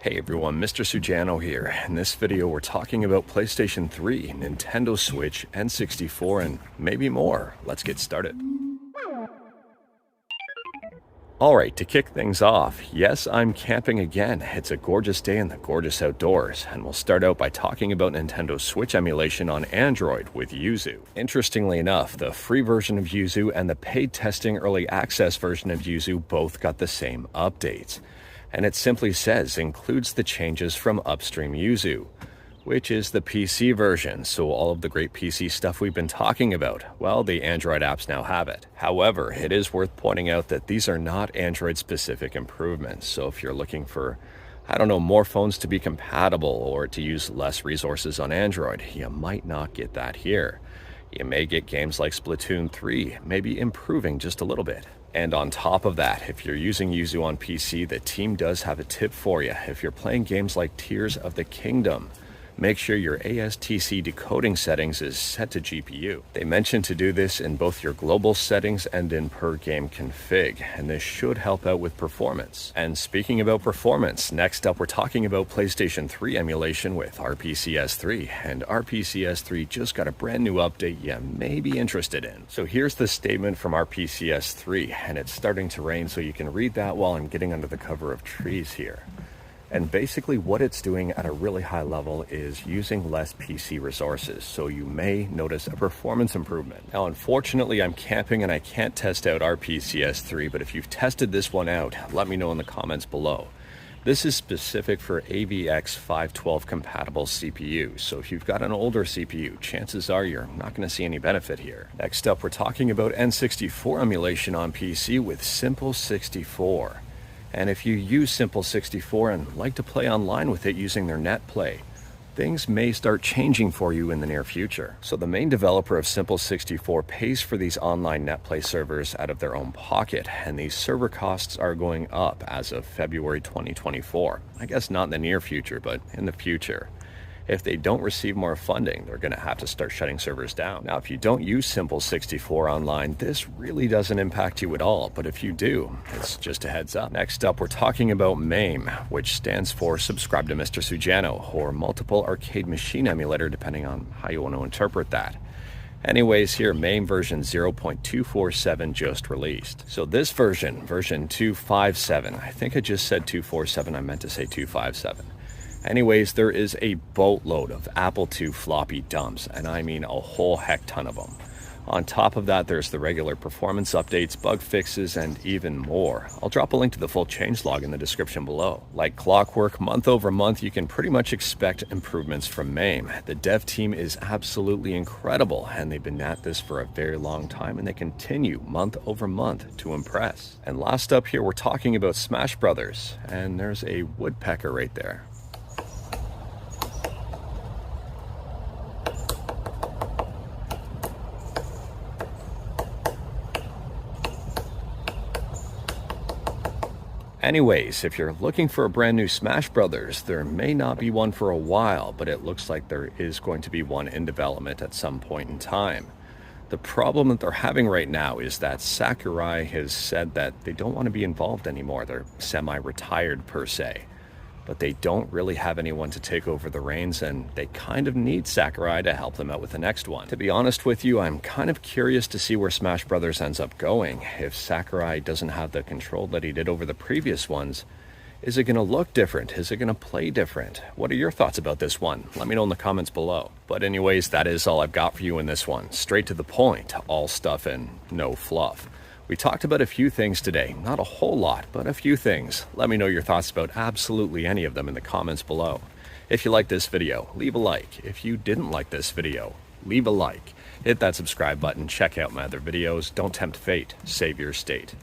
Hey everyone, Mr. Sujano here. In this video we're talking about PlayStation 3, Nintendo Switch, N64, and maybe more. Let's get started. Alright, to kick things off, yes, I'm camping again. It's a gorgeous day in the gorgeous outdoors, and we'll start out by talking about Nintendo Switch emulation on Android with Yuzu. Interestingly enough, the free version of Yuzu and the paid testing early access version of Yuzu both got the same updates. And it simply says includes the changes from upstream Yuzu, which is the PC version, so all of the great PC stuff we've been talking about, well, the Android apps now have it. However, it is worth pointing out that these are not Android-specific improvements, so if you're looking for, more phones to be compatible or to use less resources on Android, you might not get that here. You may get games like Splatoon 3, maybe improving just a little bit. And on top of that, if you're using Yuzu on PC, the team does have a tip for you. If you're playing games like Tears of the Kingdom, make sure your ASTC decoding settings is set to GPU. They mention to do this in both your global settings and in per game config, and this should help out with performance. And speaking about performance, next up we're talking about PlayStation 3 emulation with RPCS3, and RPCS3 just got a brand new update you may be interested in. So here's the statement from RPCS3, and it's starting to rain, so you can read that while I'm getting under the cover of trees here. And basically what it's doing at a really high level is using less PC resources, so you may notice a performance improvement. Now, unfortunately, I'm camping and I can't test out RPCS3, but if you've tested this one out, let me know in the comments below. This is specific for AVX512 compatible CPUs, so if you've got an older CPU, chances are you're not going to see any benefit here. Next up, we're talking about N64 emulation on PC with Simple 64. And if you use Simple 64 and like to play online with it using their NetPlay, things may start changing for you in the near future. So the main developer of Simple 64 pays for these online NetPlay servers out of their own pocket, and these server costs are going up as of February 2024. I guess not in the near future, but in the future. If they don't receive more funding, they're going to have to start shutting servers down. Now, if you don't use Simple 64 online, this really doesn't impact you at all, but if you do, it's just a heads up. Next up, we're talking about MAME, which stands for Subscribe to Mr. Sujano, or Multiple Arcade Machine Emulator, depending on how you want to interpret that. Anyways, here, MAME version 0.247 just released. So this version 257, I think I just said 247, I meant to say 257. Anyways, there is a boatload of Apple II floppy dumps, and I mean a whole heck ton of them. On top of that, there's the regular performance updates, bug fixes, and even more. I'll drop a link to the full changelog in the description below. Like clockwork, month over month, you can pretty much expect improvements from MAME. The dev team is absolutely incredible, and they've been at this for a very long time, and they continue month over month to impress. And last up here, we're talking about Smash Brothers, and there's a woodpecker right there. Anyways, if you're looking for a brand new Smash Brothers, there may not be one for a while, but it looks like there is going to be one in development at some point in time. The problem that they're having right now is that Sakurai has said that they don't want to be involved anymore. They're semi-retired per se, but they don't really have anyone to take over the reins, and they kind of need Sakurai to help them out with the next one. To be honest with you, I'm kind of curious to see where Smash Brothers ends up going. If Sakurai doesn't have the control that he did over the previous ones, is it going to look different? Is it going to play different? What are your thoughts about this one? Let me know in the comments below. But anyways, that is all I've got for you in this one. Straight to the point, all stuff and no fluff. We talked about a few things today, not a whole lot, but a few things. Let me know your thoughts about absolutely any of them in the comments below. If you liked this video, leave a like. If you didn't like this video, leave a like. Hit that subscribe button, check out my other videos. Don't tempt fate, save your state.